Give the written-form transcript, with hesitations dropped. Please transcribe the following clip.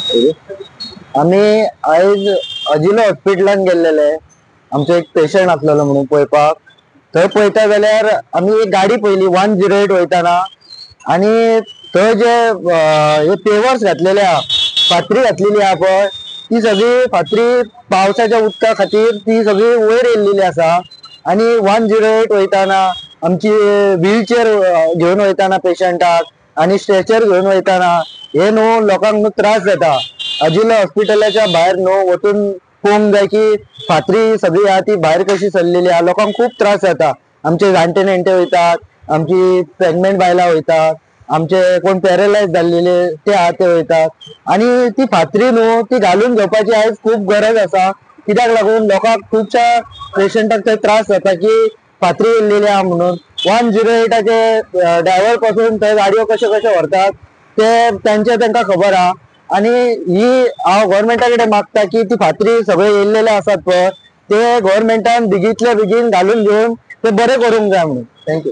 आम्ही आयज अजिलो हॉस्पिटलान गेल्लेले आमचो एक पेशंट आसलेलो म्हणून पळोवपाक. थंय पळयता जाल्यार आमी एक गाडी पयली 108 वयताना आणि थंय जे हे पेवर्स घातलेले आहा, फातरी घातलेली आहा पळय, ती सगळी फातरी पावसाच्या उदका खातीर ती सगळी वयर येयल्लेली आसा. आणि 108 वयताना आमची व्हीलचेअर घेवन वयताना पेशंटाक आणि स्ट्रेचर घेवन वयताना हे न्हू लोकांक न्हू त्रास जाता. अजिलो हॉस्पिटलाच्या भायर न्हू वचून पळोवंक जाय की फातरी सगळी आहा ती भायर कशी सरलेली आहा. लोकांक खूप त्रास जाता. आमचे जाणटे नेणटे वयतात, आमची प्रेग्नेंट बायलां वयतात, आमचे कोण पॅरलायज जाल्लेले ते आहा ते वयतात. आणि ती फातरी न्हू ती घालून घेवपाची आयज खूप गरज आसा. कित्याक लागून लोकांक खुबश्या पेशंटाक थंय त्रास जाता की फातरी येयल्लेली आहा म्हणून. 108चे ड्रायव्हर पासून थंय गाडयो कशे कशे व्हरतात ते तांकां खबर आहा. आणि ही हांव गव्हर्मेंटा कडेन मागता की ती फातरी सगळे येयल्लेले आसात पळय ते गव्हर्मेंटान बेगींतल्या बेगीन घालून घेवन ते बरे करूंक जाय म्हणून. थँक्यू.